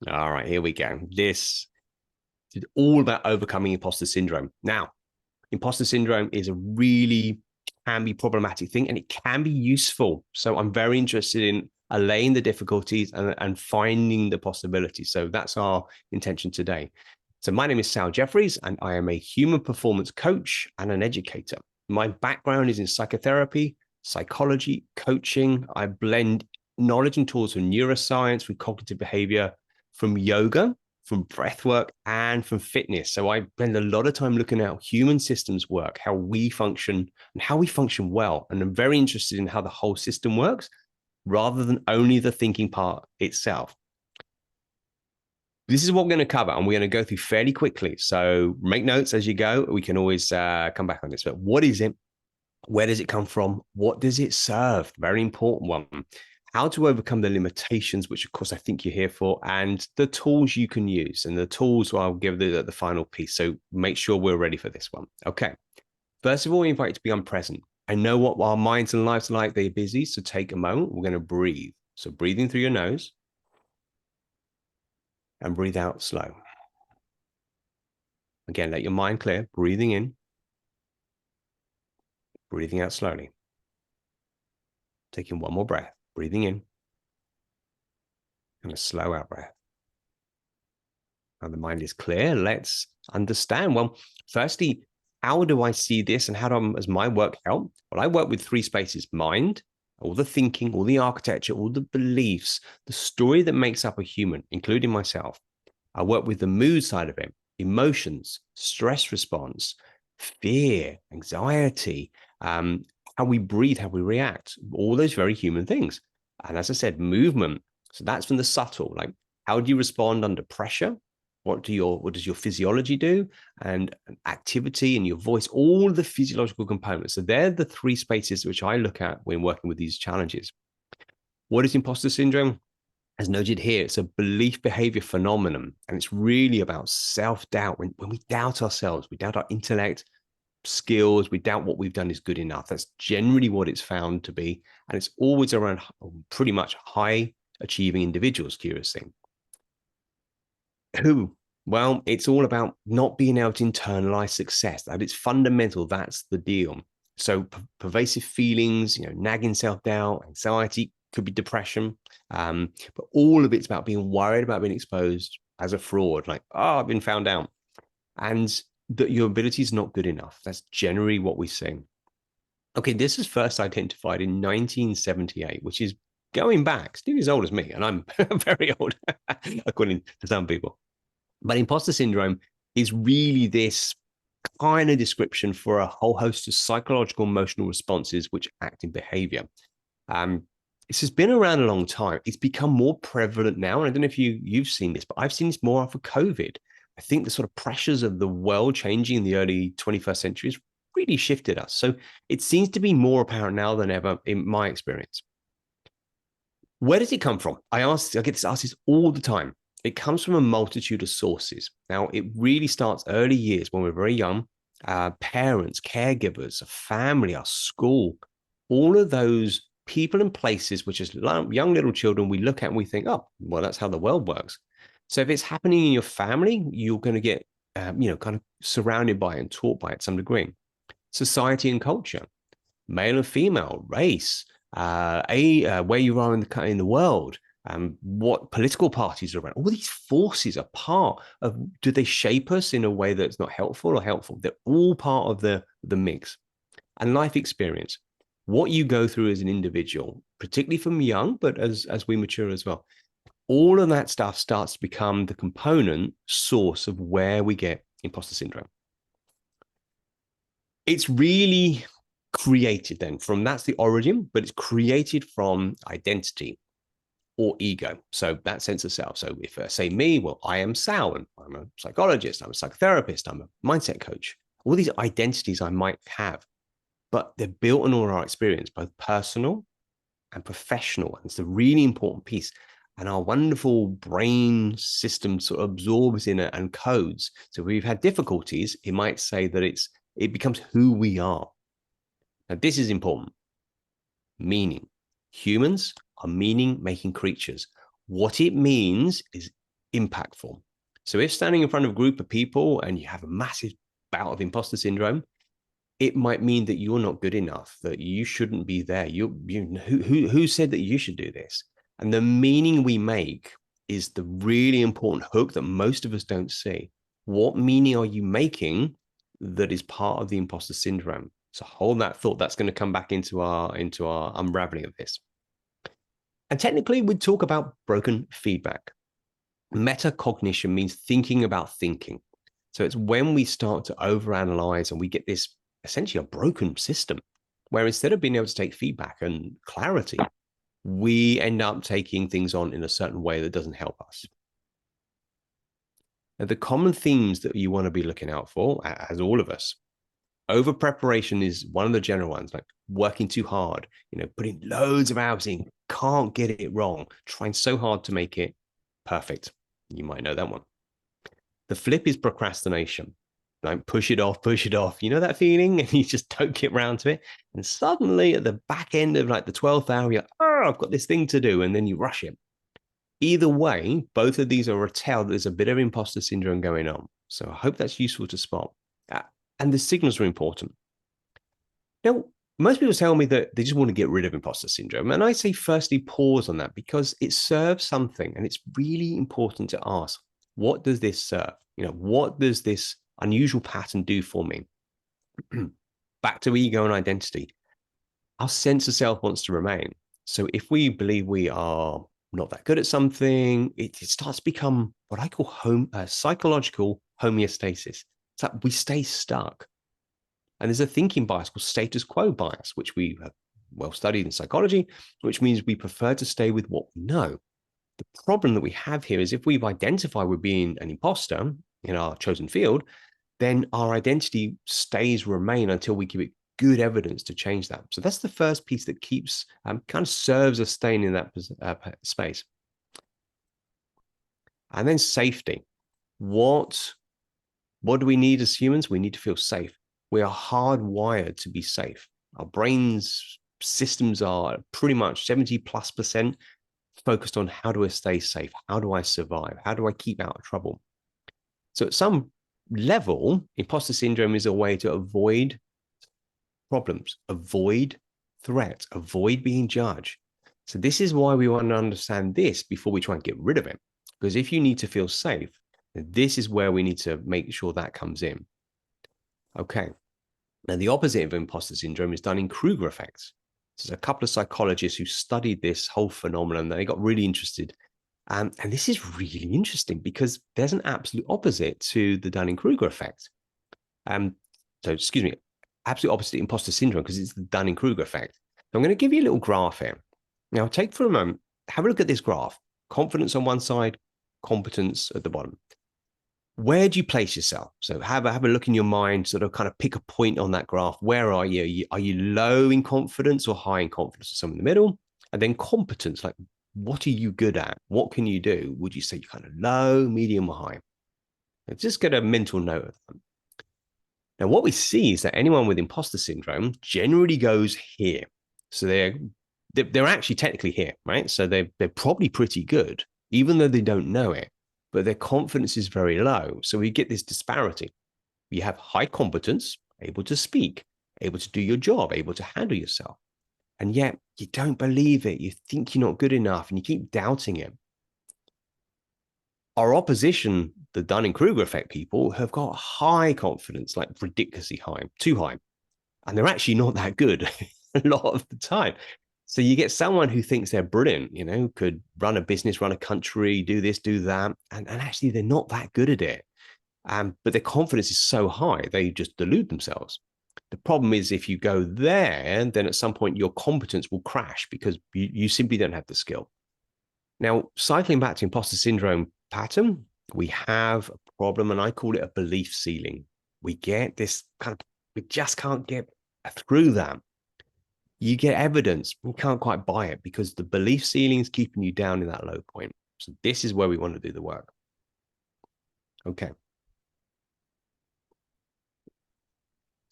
All right, here we go. This is all about overcoming imposter syndrome. Now, imposter syndrome is a really can be problematic thing and it can be useful. So I'm very interested in allaying the difficulties and finding the possibilities. So that's our intention today. So my name is Sal Jeffries and I am a human performance coach and an educator. My background is in psychotherapy, psychology, coaching. I blend knowledge and tools from neuroscience with cognitive behavior, from yoga, from breath work, and from fitness. So I spend a lot of time looking at how human systems work, how we function, and how we function well. And I'm very interested in how the whole system works rather than only the thinking part itself. This is what we're going to cover, and we're going to go through fairly quickly. So make notes as you go. We can always come back on this. But what is it? Where does it come from? What does it serve? Very important one. How to overcome the limitations, which of course I think you're here for, and the tools you can use. And the tools I'll give the final piece. So make sure we're ready for this one. Okay. First of all, we invite you to be present. I know what our minds and lives are like. They're busy. So take a moment. We're going to breathe. So breathing through your nose and breathe out slow. Again, let your mind clear. Breathing in, breathing out slowly. Taking one more breath. Breathing in and a slow out breath. Now the mind is clear. Let's understand. Well, firstly, how do I see this and how does my work help? Well, I work with three spaces: mind, all the thinking, all the architecture, all the beliefs, the story that makes up a human, including myself. I work with the mood side of it, emotions, stress response, fear, anxiety, how we breathe, how we react, all those very human things. And as I said, movement. So that's from the subtle, like how do you respond under pressure? What does your physiology do? And activity and your voice, all the physiological components. So they're the three spaces which I look at when working with these challenges. What is imposter syndrome? As noted here, it's a belief behavior phenomenon, and it's really about self-doubt. When we doubt ourselves, we doubt our intellect, skills, we doubt what we've done is good enough. That's generally what it's found to be. And it's always around pretty much high achieving individuals, curiously. Who? Well, it's all about not being able to internalize success. That it's fundamental. That's the deal. So pervasive feelings, nagging self-doubt, anxiety, could be depression. But all of it's about being worried about being exposed as a fraud, like, oh, I've been found out. And that your ability is not good enough. That's generally what we see. Okay, this is first identified in 1978, which is going back, still as old as me, and I'm very old, according to some people. But imposter syndrome is really this kind of description for a whole host of psychological emotional responses which act in behavior. This has been around a long time. It's become more prevalent now. And I don't know if you've seen this, but I've seen this more after COVID. I think the sort of pressures of the world changing in the early 21st century has really shifted us. So it seems to be more apparent now than ever in my experience. Where does it come from? I get asked this all the time. It comes from a multitude of sources. Now, it really starts early years when we're very young. Parents, caregivers, family, our school, all of those people and places, which as young little children, we look at and we think, oh, well, that's how the world works. So if it's happening in your family, you're going to get, kind of surrounded by it and taught by it to some degree. Society and culture, male and female, race, where you are in the world, what political parties are around. All these forces are part of, do they shape us in a way that's not helpful or helpful? They're all part of the mix. And life experience, what you go through as an individual, particularly from young, but as we mature as well. All of that stuff starts to become the component source of where we get imposter syndrome. It's really created then from, that's the origin, but it's created from identity or ego. So that sense of self. So if say me, well, I am Sal, and I'm a psychologist, I'm a psychotherapist, I'm a mindset coach. All these identities I might have, but they're built on all our experience, both personal and professional. And it's the really important piece. And our wonderful brain system sort of absorbs in it and codes. So if we've had difficulties, it might say that it becomes who we are. Now, this is important. Meaning. Humans are meaning-making creatures. What it means is impactful. So if standing in front of a group of people and you have a massive bout of imposter syndrome, it might mean that you're not good enough, that you shouldn't be there. Who said that you should do this? And the meaning we make is the really important hook that most of us don't see. What meaning are you making that is part of the imposter syndrome? So hold that thought. That's going to come back into our unraveling of this. And technically, we'd talk about broken feedback. Metacognition means thinking about thinking. So it's when we start to overanalyze and we get this essentially a broken system where instead of being able to take feedback and clarity, we end up taking things on in a certain way that doesn't help us. Now, the common themes that you want to be looking out for, as all of us, over preparation is one of the general ones, like working too hard, putting loads of hours in, can't get it wrong, trying so hard to make it perfect. You might know that one. The flip is procrastination. Like push it off, push it off. You know that feeling? And you just don't get around to it. And suddenly at the back end of like the 12th hour, you're, oh, I've got this thing to do. And then you rush it. Either way, both of these are a tell that there's a bit of imposter syndrome going on. So I hope that's useful to spot. And the signals are important. Now, most people tell me that they just want to get rid of imposter syndrome. And I say, firstly, pause on that because it serves something. And it's really important to ask, what does this serve? What does this unusual pattern do for me? Back to ego and identity. Our sense of self wants to remain. So if we believe we are not that good at something, it starts to become what I call psychological homeostasis. It's like we stay stuck. And there's a thinking bias called status quo bias, which we have well studied in psychology, which means we prefer to stay with what we know. The problem that we have here is if we've identified with being an imposter in our chosen field, then our identity remain until we give it good evidence to change that. So that's the first piece that keeps, kind of serves us staying in that space. And then safety. What do we need as humans? We need to feel safe. We are hardwired to be safe. Our brain's systems are pretty much 70+% focused on how do I stay safe? How do I survive? How do I keep out of trouble? So at some level, imposter syndrome is a way to avoid problems, avoid threats, avoid being judged. So this is why we want to understand this before we try and get rid of it. Because if you need to feel safe, this is where we need to make sure that comes in. Okay. Now, the opposite of imposter syndrome is Dunning-Kruger effect. There's a couple of psychologists who studied this whole phenomenon. They got really interested. And this is really interesting because there's an absolute opposite to the Dunning-Kruger effect. Absolute opposite to imposter syndrome because it's the Dunning-Kruger effect. So I'm going to give you a little graph here. Now, take for a moment, have a look at this graph. Confidence on one side, competence at the bottom. Where do you place yourself? So have a look in your mind, sort of kind of pick a point on that graph. Where are you? Are you low in confidence or high in confidence or somewhere in the middle? And then competence, like what are you good at? What can you do? Would you say you're kind of low, medium, or high? Just get a mental note of them. Now, what we see is that anyone with imposter syndrome generally goes here. So they're actually technically here, right? So they're probably pretty good, even though they don't know it. But their confidence is very low. So we get this disparity. You have high competence, able to speak, able to do your job, able to handle yourself. And yet you don't believe it. You think you're not good enough and you keep doubting it. Our opposition, the Dunning-Kruger effect people, have got high confidence, like ridiculously high, too high. And they're actually not that good a lot of the time. So you get someone who thinks they're brilliant, could run a business, run a country, do this, do that. And actually, they're not that good at it. But their confidence is so high, they just delude themselves. The problem is if you go there, then at some point your competence will crash because you simply don't have the skill. Now, cycling back to imposter syndrome pattern, we have a problem, and I call it a belief ceiling. We get this we just can't get through that. You get evidence, you can't quite buy it because the belief ceiling is keeping you down in that low point. So this is where we want to do the work. Okay.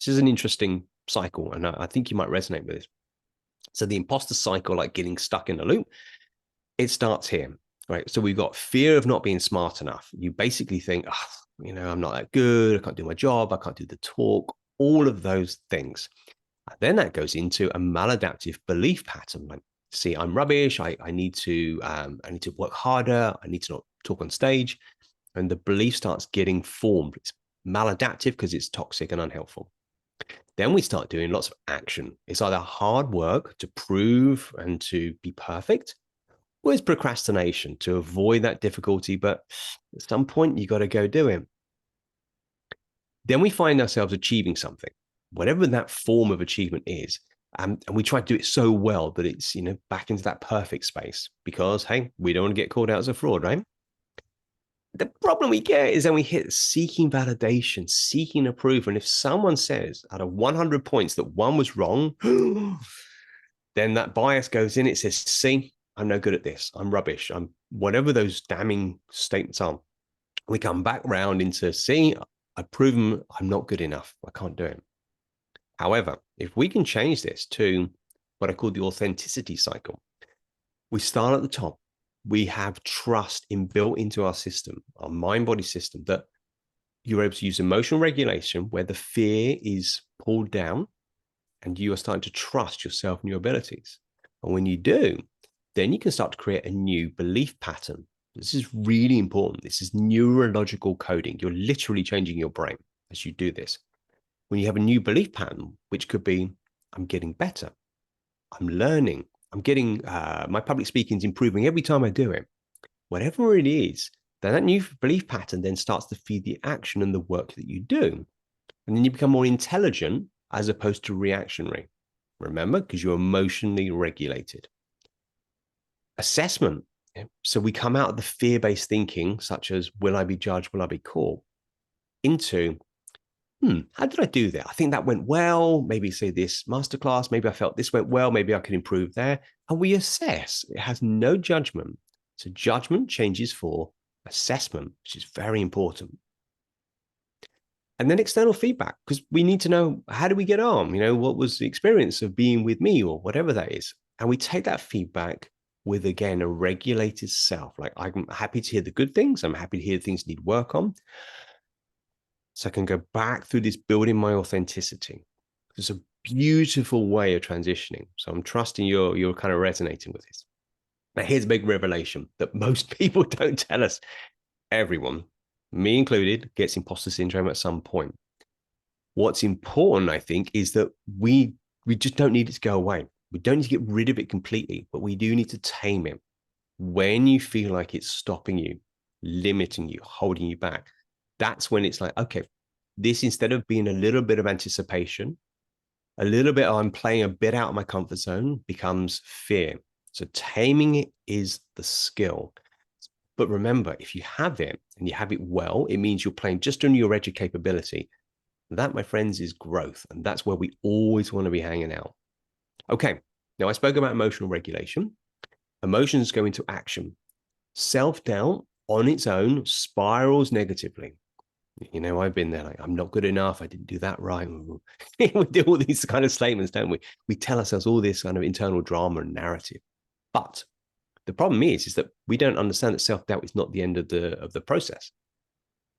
This is an interesting cycle, and I think you might resonate with this. So the imposter cycle, like getting stuck in a loop, it starts here. right? So we've got fear of not being smart enough. You basically think, oh, I'm not that good. I can't do my job. I can't do the talk, all of those things. And then that goes into a maladaptive belief pattern. Like, see, I'm rubbish. I need to work harder. I need to not talk on stage. And the belief starts getting formed. It's maladaptive because it's toxic and unhelpful. Then we start doing lots of action. It's either hard work to prove and to be perfect, or it's procrastination to avoid that difficulty. But at some point, you got to go do it. Then we find ourselves achieving something, whatever that form of achievement is. And we try to do it so well that it's, back into that perfect space because, hey, we don't want to get called out as a fraud, right? The problem we get is then we hit seeking validation, seeking approval. And if someone says out of 100 points that one was wrong, then that bias goes in. It says, see, I'm no good at this. I'm rubbish. I'm whatever those damning statements are. We come back round into, see, I've proven I'm not good enough. I can't do it. However, if we can change this to what I call the authenticity cycle, we start at the top. We have trust inbuilt into our system, our mind-body system, that you're able to use emotional regulation where the fear is pulled down and you are starting to trust yourself and your abilities. And when you do, then you can start to create a new belief pattern. This is really important. This is neurological coding. You're literally changing your brain as you do this. When you have a new belief pattern, which could be, I'm getting better, I'm learning, I'm getting, my public speaking is improving every time I do it. Whatever it is, then that new belief pattern then starts to feed the action and the work that you do. And then you become more intelligent as opposed to reactionary. Remember, because you're emotionally regulated. Assessment. So we come out of the fear-based thinking, such as, will I be judged? Will I be caught? Into, how did I do that? I think that went well. Maybe say this masterclass. Maybe I felt this went well. Maybe I could improve there. And we assess. It has no judgment. So judgment changes for assessment, which is very important. And then external feedback, because we need to know, how do we get on? What was the experience of being with me or whatever that is? And we take that feedback with, again, a regulated self. Like, I'm happy to hear the good things. I'm happy to hear things need work on. So I can go back through this building my authenticity. It's a beautiful way of transitioning. So I'm trusting you're kind of resonating with this. Now, here's a big revelation that most people don't tell us. Everyone, me included, gets imposter syndrome at some point. What's important, I think, is that we just don't need it to go away. We don't need to get rid of it completely, but we do need to tame it. When you feel like it's stopping you, limiting you, holding you back, that's when it's like, okay, this, instead of being a little bit of anticipation, a little bit, I'm playing a bit out of my comfort zone, becomes fear. So taming it is the skill. But remember, if you have it and you have it well, it means you're playing just under your edge of capability. That, my friends, is growth. And that's where we always want to be hanging out. Okay, now I spoke about emotional regulation. Emotions go into action. Self-doubt on its own spirals negatively. I've been there, like, I'm not good enough. I didn't do that right. We do all these kind of statements, don't we? We tell ourselves all this kind of internal drama and narrative. But the problem is that we don't understand that self-doubt is not the end of the process.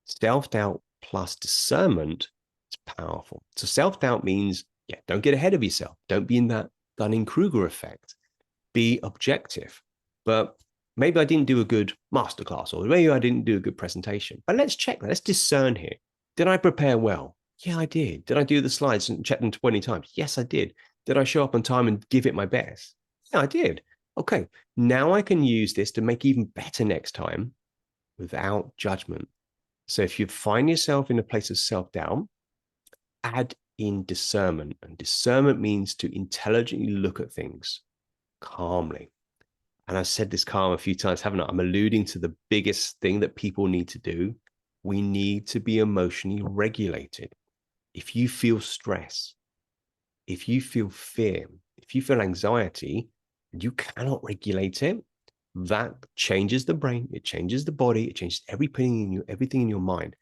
Self-doubt plus discernment is powerful. So self-doubt means, don't get ahead of yourself. Don't be in that Dunning-Kruger effect. Be objective. But maybe I didn't do a good masterclass, or maybe I didn't do a good presentation. But let's check that. Let's discern here. Did I prepare well? Yeah, I did. Did I do the slides and check them 20 times? Yes, I did. Did I show up on time and give it my best? Yeah, I did. Okay, now I can use this to make even better next time without judgment. So if you find yourself in a place of self-doubt, add in discernment. And discernment means to intelligently look at things calmly. And I've said this calm a few times, haven't I? I'm alluding to the biggest thing that people need to do. We need to be emotionally regulated. If you feel stress, if you feel fear, if you feel anxiety, and you cannot regulate it, that changes the brain, it changes the body, it changes everything in your mind.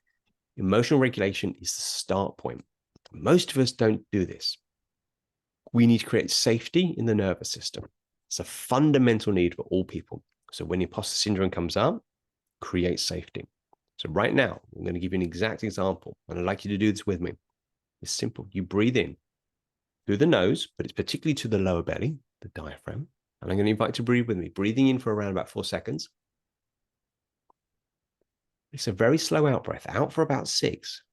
Emotional regulation is the start point. Most of us don't do this. We need to create safety in the nervous system. It's a fundamental need for all people. So when imposter syndrome comes up, create safety. So right now, I'm going to give you an exact example, and I'd like you to do this with me. It's simple. You breathe in through the nose, but it's particularly to the lower belly, the diaphragm. And I'm going to invite you to breathe with me, breathing in for around about 4 seconds. It's a very slow out breath, out for about 6.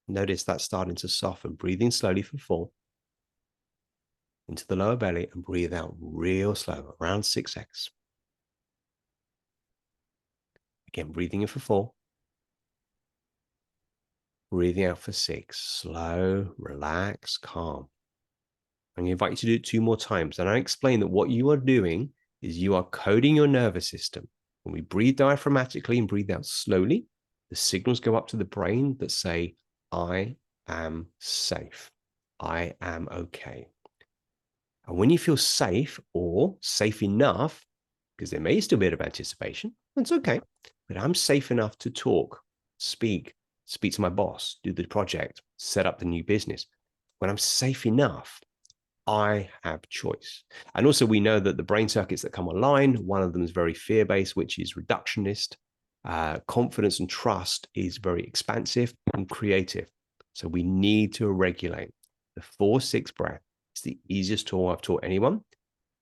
Notice that's starting to soften. Breathe in slowly for 4 into the lower belly and breathe out real slow, around 6x. Again, breathing in for 4. Breathing out for 6. Slow, relax, calm. I'm going to invite you to do it 2 more times. And I explain that what you are doing is you are coding your nervous system. When we breathe diaphragmatically and breathe out slowly, the signals go up to the brain that say, I am safe. I am okay. And when you feel safe or safe enough, because there may still be a bit of anticipation, that's okay. But I'm safe enough to talk, speak to my boss, do the project, set up the new business. When I'm safe enough, I have choice. And also we know that the brain circuits that come online, one of them is very fear-based, which is reductionist. Confidence and trust is very expansive and creative. So we need to regulate. The 4-6 breath is the easiest tool I've taught anyone.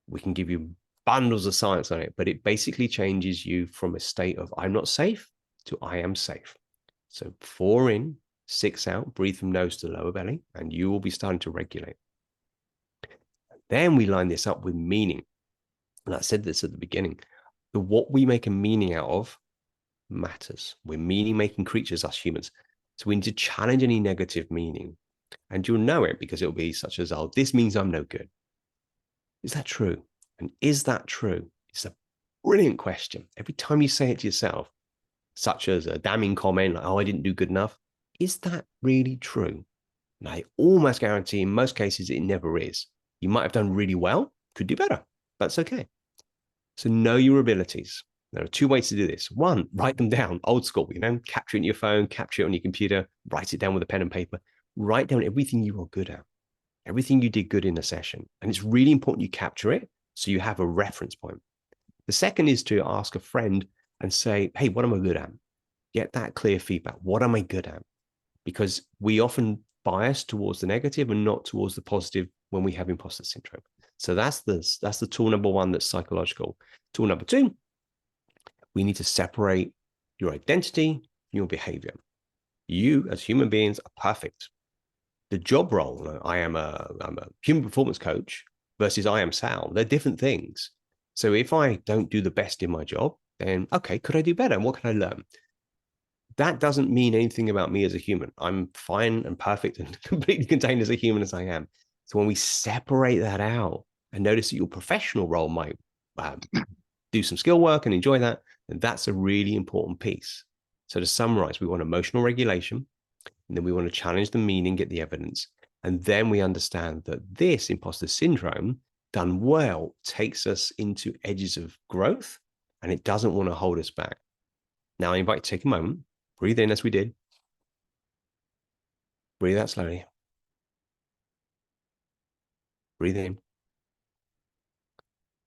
We can give you bundles of science on it, but it basically changes you from a state of I'm not safe to I am safe. So 4 in, 6 out, breathe from nose to lower belly, and you will be starting to regulate. Then we line this up with meaning. And I said this at the beginning. What we make a meaning out of matters. We're meaning-making creatures, us humans. So we need to challenge any negative meaning. And you'll know it because it'll be such as, oh, this means I'm no good. Is that true? And is that true? It's a brilliant question. Every time you say it to yourself, such as a damning comment like, oh, I didn't do good enough. Is that really true? And I almost guarantee in most cases it never is. You might have done really well, could do better. That's okay. So know your abilities. There are 2 ways to do this. 1, write them down, old school, capture it in your phone, capture it on your computer, write it down with a pen and paper. Write down everything you are good at, everything you did good in a session. And it's really important you capture it so you have a reference point. The second is to ask a friend and say, hey, what am I good at? Get that clear feedback. What am I good at? Because we often bias towards the negative and not towards the positive when we have imposter syndrome. So that's the tool number 1 that's psychological. Tool number 2, we need to separate your identity from your behavior. You as human beings are perfect. The job role, I'm a human performance coach versus I am Sal, they're different things. So if I don't do the best in my job, then okay, could I do better? And what can I learn? That doesn't mean anything about me as a human. I'm fine and perfect and completely contained as a human as I am. So when we separate that out and notice that your professional role might do some skill work and enjoy that, then that's a really important piece. So to summarize, we want emotional regulation, and then we want to challenge the meaning, get the evidence. And then we understand that this imposter syndrome done well takes us into edges of growth, and it doesn't want to hold us back. Now I invite you to take a moment, breathe in as we did, breathe out slowly, breathe in,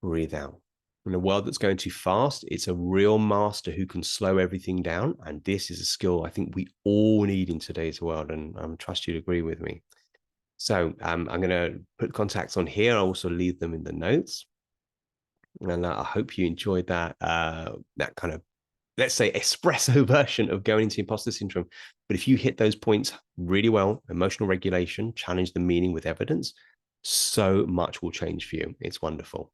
breathe out. In a world that's going too fast, it's a real master who can slow everything down. And this is a skill I think we all need in today's world. And I trust you to agree with me. So I'm going to put contacts on here. I'll also leave them in the notes. And I hope you enjoyed that, that kind of, let's say, espresso version of going into imposter syndrome. But if you hit those points really well, emotional regulation, challenge the meaning with evidence, so much will change for you. It's wonderful.